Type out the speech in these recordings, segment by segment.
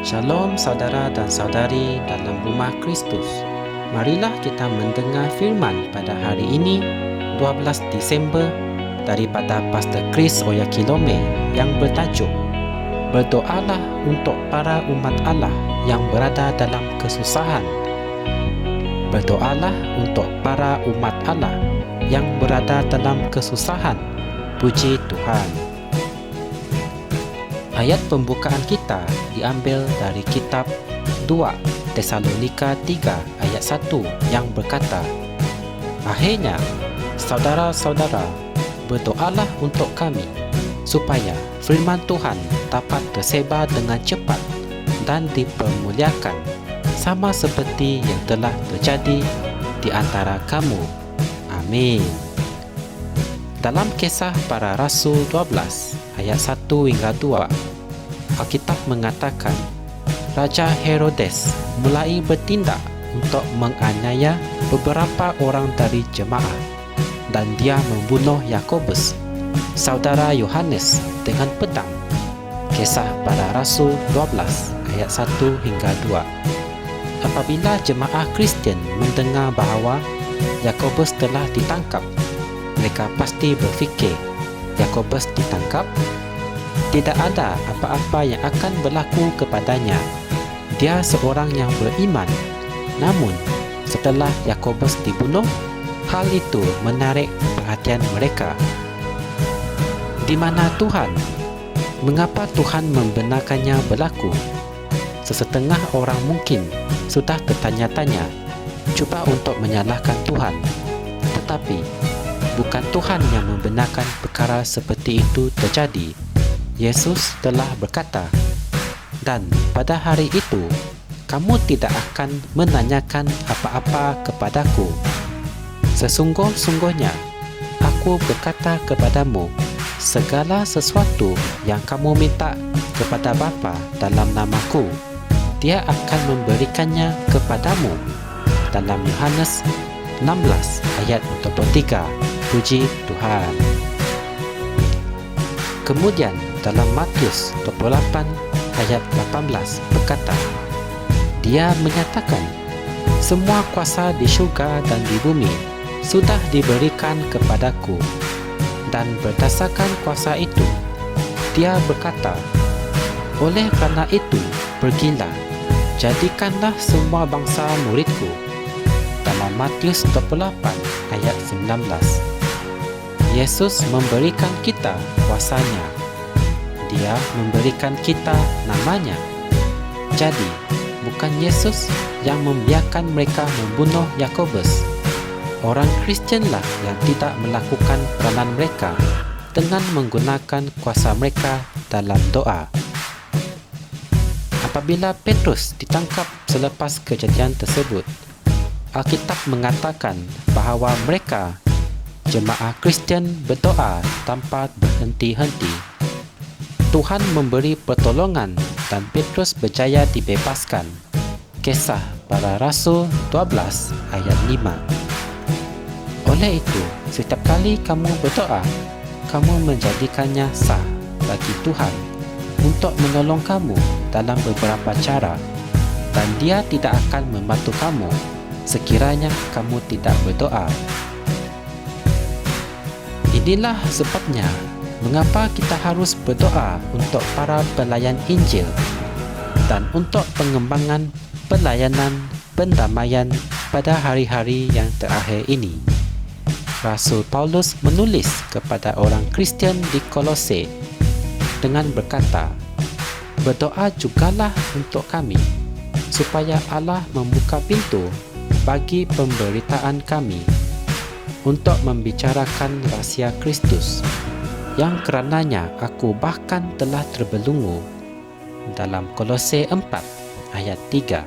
Shalom saudara dan saudari dalam rumah Kristus. Marilah kita mendengar firman pada hari ini 12 Disember daripada Pastor Chris Oyakilome yang bertajuk Berdoalah untuk para umat Allah yang berada dalam kesusahan. Berdoalah untuk para umat Allah yang berada dalam kesusahan. Puji Tuhan. Ayat pembukaan kita diambil dari kitab 2 Tesalonika 3 ayat 1 yang berkata, akhirnya, saudara-saudara, berdoalah untuk kami, supaya firman Tuhan dapat tersebar dengan cepat dan dipermuliakan, sama seperti yang telah terjadi di antara kamu. Amin. Dalam Kisah Para Rasul 12 ayat 1 hingga 2, Alkitab mengatakan Raja Herodes mulai bertindak untuk menganiaya beberapa orang dari jemaah, dan dia membunuh Yakobus, saudara Yohanes, dengan pedang. Kisah Para Rasul 12 ayat 1 hingga 2. Apabila jemaah Kristian mendengar bahawa Yakobus telah ditangkap, mereka pasti berfikir, Yakobus ditangkap? Tidak ada apa-apa yang akan berlaku kepadanya. Dia seorang yang beriman. Namun, setelah Yakobus dibunuh, hal itu menarik perhatian mereka. Di mana Tuhan? Mengapa Tuhan membenarkannya berlaku? Sesetengah orang mungkin sudah bertanya-tanya, cuba untuk menyalahkan Tuhan. Tetapi, bukan Tuhan yang membenarkan perkara seperti itu terjadi. Yesus telah berkata, dan pada hari itu, kamu tidak akan menanyakan apa-apa kepadaku. Sesungguh-sungguhnya, aku berkata kepadamu, segala sesuatu yang kamu minta kepada Bapa dalam namaku, Dia akan memberikannya kepadamu. Dalam Yohanes 16 ayat 23. Puji Tuhan. Kemudian dalam Matius 28 ayat 18 berkata, Dia menyatakan, semua kuasa di syurga dan di bumi sudah diberikan kepadaku, dan berdasarkan kuasa itu, Dia berkata, oleh kerana itu, pergilah, jadikanlah semua bangsa muridku. Dalam Matius 28 ayat 19. Yesus memberikan kita kuasanya. Dia memberikan kita namanya. Jadi, bukan Yesus yang membiarkan mereka membunuh Yakobus. Orang Kristianlah yang tidak melakukan peranan mereka dengan menggunakan kuasa mereka dalam doa. Apabila Petrus ditangkap selepas kejadian tersebut, Alkitab mengatakan bahawa mereka, jemaah Kristian, berdoa tanpa berhenti-henti. Tuhan memberi pertolongan dan Petrus berjaya dibebaskan. Kisah Para Rasul 12 ayat 5. Oleh itu, setiap kali kamu berdoa, kamu menjadikannya sah bagi Tuhan untuk menolong kamu dalam beberapa cara, dan Dia tidak akan membantu kamu sekiranya kamu tidak berdoa. Inilah sebabnya mengapa kita harus berdoa untuk para pelayan Injil dan untuk pengembangan pelayanan pendamaian pada hari-hari yang terakhir ini. Rasul Paulus menulis kepada orang Kristian di Kolose dengan berkata, berdoa jugalah untuk kami, supaya Allah membuka pintu bagi pemberitaan kami untuk membicarakan rahsia Kristus, yang kerananya aku bahkan telah terbelenggu. Dalam Kolose 4 ayat 3.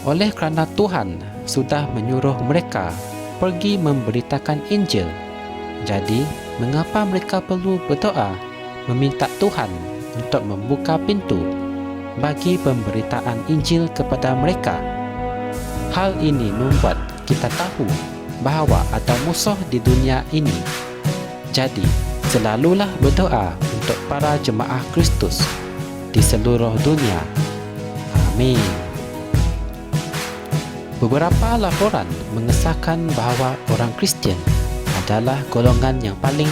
Oleh kerana Tuhan sudah menyuruh mereka pergi memberitakan Injil, jadi mengapa mereka perlu berdoa meminta Tuhan untuk membuka pintu bagi pemberitaan Injil kepada mereka? Hal ini membuat kita tahu bahawa ada musuh di dunia ini. Jadi, selalulah berdoa untuk para jemaah Kristus di seluruh dunia. Amin. Beberapa laporan mengesahkan bahawa orang Kristian adalah golongan yang paling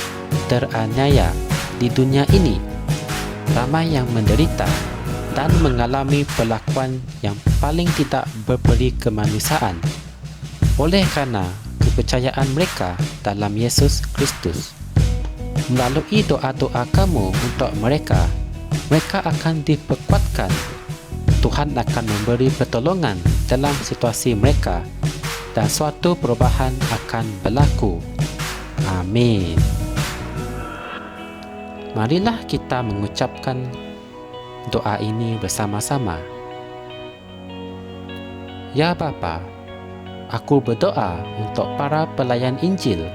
teraniaya di dunia ini. Ramai yang menderita dan mengalami perlakuan yang paling tidak berperi kemanusiaan oleh kerana kepercayaan mereka dalam Yesus Kristus. Melalui doa-doa kamu untuk mereka, mereka akan diperkuatkan. Tuhan akan memberi pertolongan dalam situasi mereka dan suatu perubahan akan berlaku. Amin. Marilah kita mengucapkan doa ini bersama-sama. Ya Bapa, aku berdoa untuk para pelayan Injil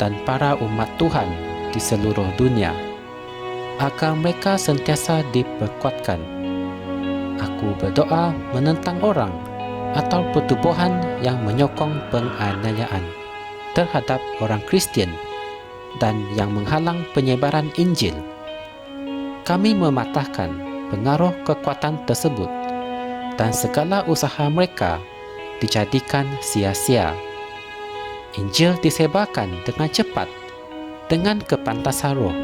dan para umat Tuhan di seluruh dunia, agar mereka sentiasa diperkuatkan. Aku berdoa menentang orang atau pertubuhan yang menyokong penganiayaan terhadap orang Kristian dan yang menghalang penyebaran Injil. Kami mematahkan pengaruh kekuatan tersebut dan segala usaha mereka dijadikan sia-sia. Injil disebarkan dengan cepat, dengan kepantasan roh,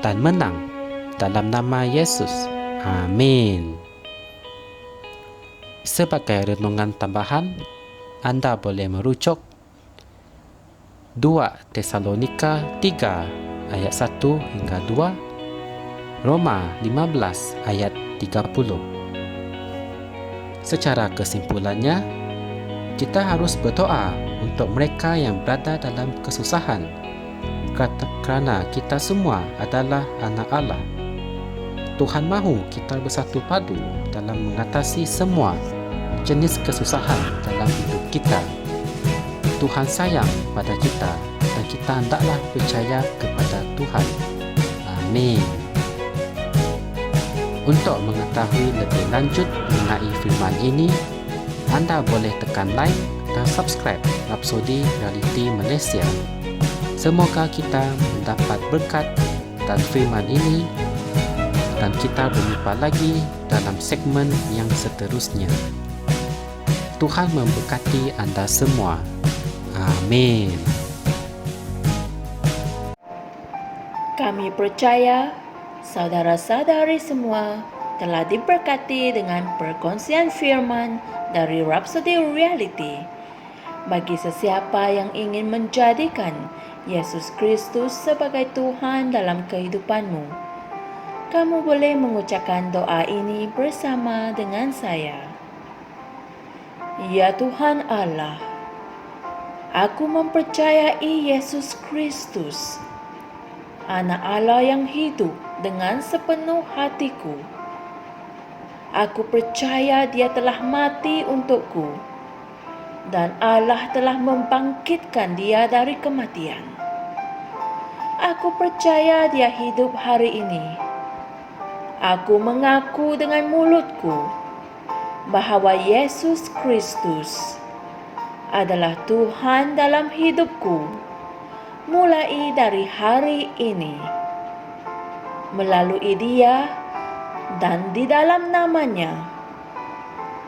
dan menang dalam nama Yesus. Amin. Sebagai renungan tambahan, anda boleh merujuk 2 Tesalonika 3 ayat 1 hingga 2, Roma 15 ayat 30. Secara kesimpulannya, kita harus berdoa untuk mereka yang berada dalam kesusahan, kerana kita semua adalah anak Allah. Tuhan mahu kita bersatu padu dalam mengatasi semua jenis kesusahan dalam hidup kita. Tuhan sayang pada kita dan kita hendaklah percaya kepada Tuhan. Amin. Untuk mengetahui lebih lanjut mengenai firman ini, anda boleh tekan like dan subscribe Rapsodi Realiti Malaysia. Semoga kita mendapat berkat dan firman ini, dan kita berjumpa lagi dalam segmen yang seterusnya. Tuhan memberkati anda semua. Amin. Kami percaya saudara-saudari semua telah diberkati dengan perkongsian firman dari Rapsodi Reality. Bagi sesiapa yang ingin menjadikan Yesus Kristus sebagai Tuhan dalam kehidupanmu, kamu boleh mengucapkan doa ini bersama dengan saya. Ya Tuhan Allah, aku mempercayai Yesus Kristus, Anak Allah yang hidup dengan sepenuh hatiku. Aku percaya Dia telah mati untukku dan Allah telah membangkitkan Dia dari kematian. Aku percaya Dia hidup hari ini. Aku mengaku dengan mulutku bahawa Yesus Kristus adalah Tuhan dalam hidupku mulai dari hari ini. Melalui Dia dan di dalam nama-Nya,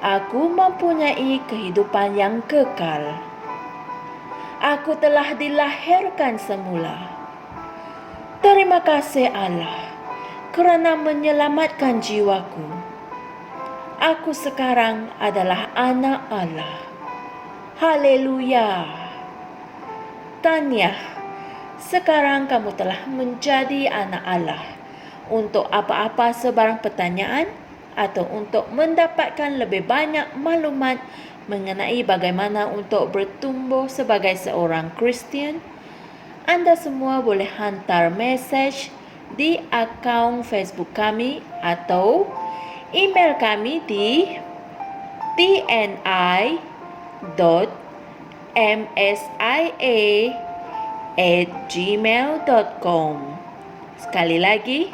aku mempunyai kehidupan yang kekal. Aku telah dilahirkan semula. Terima kasih Allah kerana menyelamatkan jiwaku. Aku sekarang adalah anak Allah. Haleluya. Tahniah, sekarang kamu telah menjadi anak Allah. Untuk apa-apa sebarang pertanyaan atau untuk mendapatkan lebih banyak maklumat mengenai bagaimana untuk bertumbuh sebagai seorang Kristian, anda semua boleh hantar mesej di akaun Facebook kami atau email kami di tni.msia@gmail.com. Sekali lagi,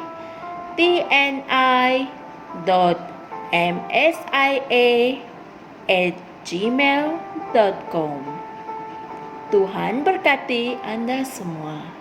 tni.msia@gmail.com. Tuhan berkati anda semua.